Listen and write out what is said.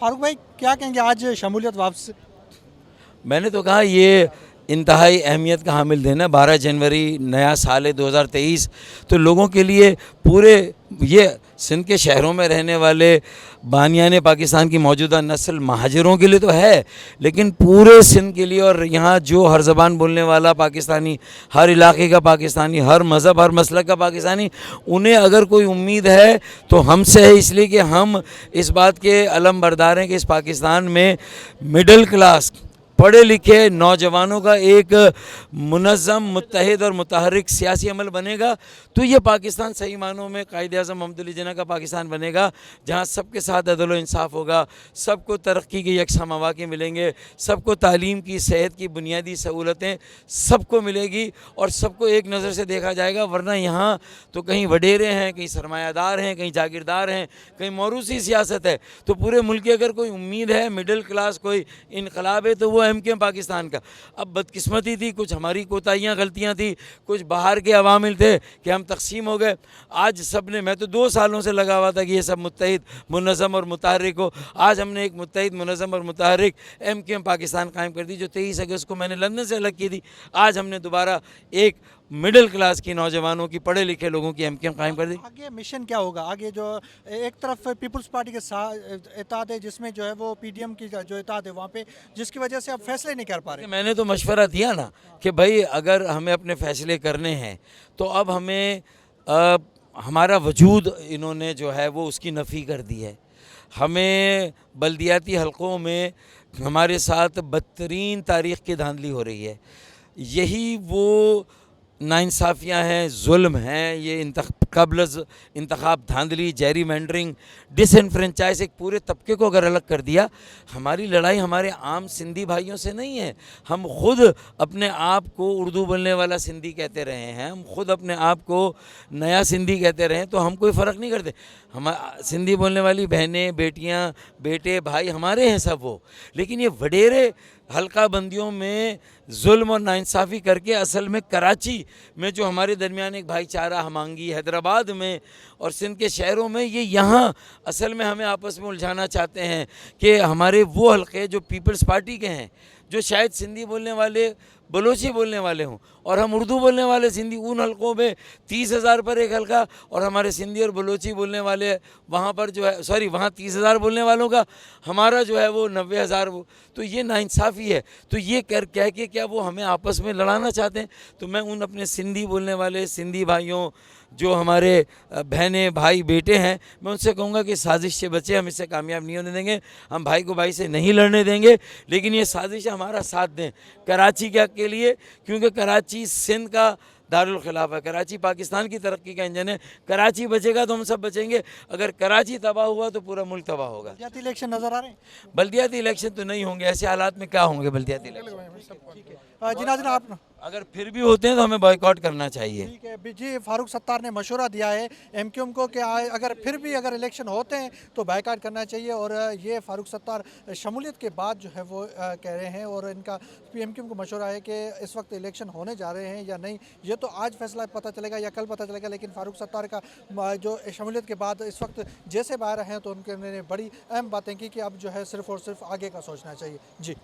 फारूक भाई क्या कहेंगे आज शमूलियत वापस। मैंने तो कहा ये इंतहाई अहमियत का हामिल दिन है। 12 जनवरी नया साल है 2023। तो लोगों के लिए पूरे ये सिंध के शहरों में रहने वाले बानियाने पाकिस्तान की मौजूदा नस्ल महाजरों के लिए तो है, लेकिन पूरे सिंध के लिए और यहाँ जो हर ज़बान बोलने वाला पाकिस्तानी, हर इलाके का पाकिस्तानी, हर मज़हब हर मसलक का पाकिस्तानी, उन्हें अगर कोई उम्मीद है तो हमसे है। इसलिए कि हम इस बात के अलम बरदार हैं कि इस पाकिस्तान में मिडिल क्लास पढ़े लिखे नौजवानों का एक मुनज़्ज़म, मुत्तहिद और मुतहर्रिक सियासी अमल बनेगा तो ये पाकिस्तान सही मानों में कायद-ए-आज़म मोहम्मद अली जिन्ना का पाकिस्तान बनेगा, जहाँ सबके साथ अदल व इंसाफ होगा, सबको तरक्की के यकसा मौक़े मिलेंगे, सबको तालीम की, सेहत की बुनियादी सहूलतें सबको मिलेगी और सबको एक नज़र से देखा जाएगा। वरना यहाँ तो कहीं वडेरे हैं, कहीं सरमायादार हैं, कहीं जागीरदार हैं, कहीं मौरूसी सियासत है। तो पूरे मुल्क की अगर कोई उम्मीद है, मिडिल क्लास कोई इनकलाब है, तो वो एमकेएम पाकिस्तान का। अब बदकिस्मती थी, कुछ हमारी कोताहियाँ गलतियाँ थी, कुछ बाहर के अवामिल थे कि हम तकसीम हो गए। आज सब ने, मैं तो 2 सालों से लगा हुआ था कि ये सब मुत्तहिद, मुनज़्ज़म और मुतहर्रिक हो। आज हमने एक मुत्तहिद, मुनज़्ज़म और मुतहर्रिक एमकेएम पाकिस्तान कायम कर दी, जो 23 अगस्त को मैंने लंदन से अलग की थी। आज हमने दोबारा एक मिडिल क्लास की नौजवानों की, पढ़े लिखे लोगों की एमकेएम कायम कर दी। आगे मिशन क्या होगा? आगे जो एक तरफ पीपल्स पार्टी के साथ इत्तेहाद है, जिसमें जो है वो पीडीएम की जो इत्तेहाद है वहाँ पे, जिसकी वजह से आप फैसले नहीं कर पा रहे। मैंने तो मशवरा दिया ना कि भाई अगर हमें अपने फ़ैसले करने हैं तो अब हमें हमारा वजूद इन्होंने जो है वो उसकी नफ़ी कर दी है। हमें बल्दियाती हलकों में हमारे साथ बदतरीन तारीख़ की धांधली हो रही है। यही वो नाइंसाफ़ियाँ हैं, जुल्म हैं, ये कबल इंतखाब धांधली, जैरी मैंडरिंग, डिसइनफ्रेंचाइज, एक पूरे तबके को अगर अलग कर दिया। हमारी लड़ाई हमारे आम सिंधी भाइयों से नहीं है। हम खुद अपने आप को उर्दू बोलने वाला सिंधी कहते रहे हैं, हम खुद अपने आप को नया सिंधी कहते रहे हैं, तो हम कोई फ़र्क नहीं करते। हम सिंधी बोलने वाली बहनें, बेटियां, बेटे, भाई हमारे हैं सब वो। लेकिन ये वडेरे हल्का बंदियों में जुल्म और नाइंसाफ़ी करके असल में कराची में जो हमारे दरमियान एक भाईचारा, हमांगी, हैदराबाद में और सिंध के शहरों में, ये यहाँ असल में हमें आपस में उलझाना चाहते हैं कि हमारे वो हल्के जो पीपल्स पार्टी के हैं, जो शायद सिंधी बोलने वाले बलोची बोलने वाले हों और हम उर्दू बोलने वाले सिंधी, उन हलकों में 30,000 पर एक हल्का, और हमारे सिंधी और बलोची बोलने वाले वहाँ पर जो है, सॉरी, वहाँ 30,000 बोलने वालों का हमारा जो है वो 90,000। वो तो ये नाइंसाफ़ी है। तो ये कह के क्या वो हमें आपस में लड़ाना चाहते हैं? तो मैं उन अपने सिंधी बोलने वाले सिंधी भाइयों, जो हमारे बहनें, भाई, बेटे हैं, मैं उनसे कहूँगा कि साजिश से बचे, हम इससे कामयाब नहीं होने देंगे। हम भाई को भाई से नहीं लड़ने देंगे, लेकिन ये साजिश हमारा साथ दें कराची के लिए, क्योंकि कराची सिंध का दारुल खिलाफ है। कराची पाकिस्तान की तरक्की का इंजन है। कराची बचेगा तो हम सब बचेंगे। अगर कराची तबाह हुआ तो पूरा मुल्क तबाह होगा। बल्दियाती इलेक्शन नज़र आ रहे हैं? बल्दियाती इलेक्शन तो नहीं होंगे, ऐसे हालात में क्या होंगे बल्दियाती इलेक्शन? जी नाज़रीन, आप अगर फिर भी होते हैं तो हमें बॉयकॉट करना चाहिए। ठीक है जी। फारूक सत्तार ने मशवरा दिया है एमक्यूएम को कि अगर फिर भी अगर इलेक्शन होते हैं तो बायकॉट करना चाहिए। और ये फारूक सत्तार शमूलियत के बाद जो है वो कह रहे हैं, और इनका एमक्यूएम को मशवरा है कि इस वक्त इलेक्शन होने जा रहे हैं या नहीं, ये तो आज फैसला पता चलेगा या कल पता चलेगा। लेकिन फारूक सत्तार का जो शमूलियत के बाद इस वक्त जैसे बाहर हैं, तो उन्होंने बड़ी अहम बातें की कि अब जो है सिर्फ़ और सिर्फ आगे का सोचना चाहिए। जी।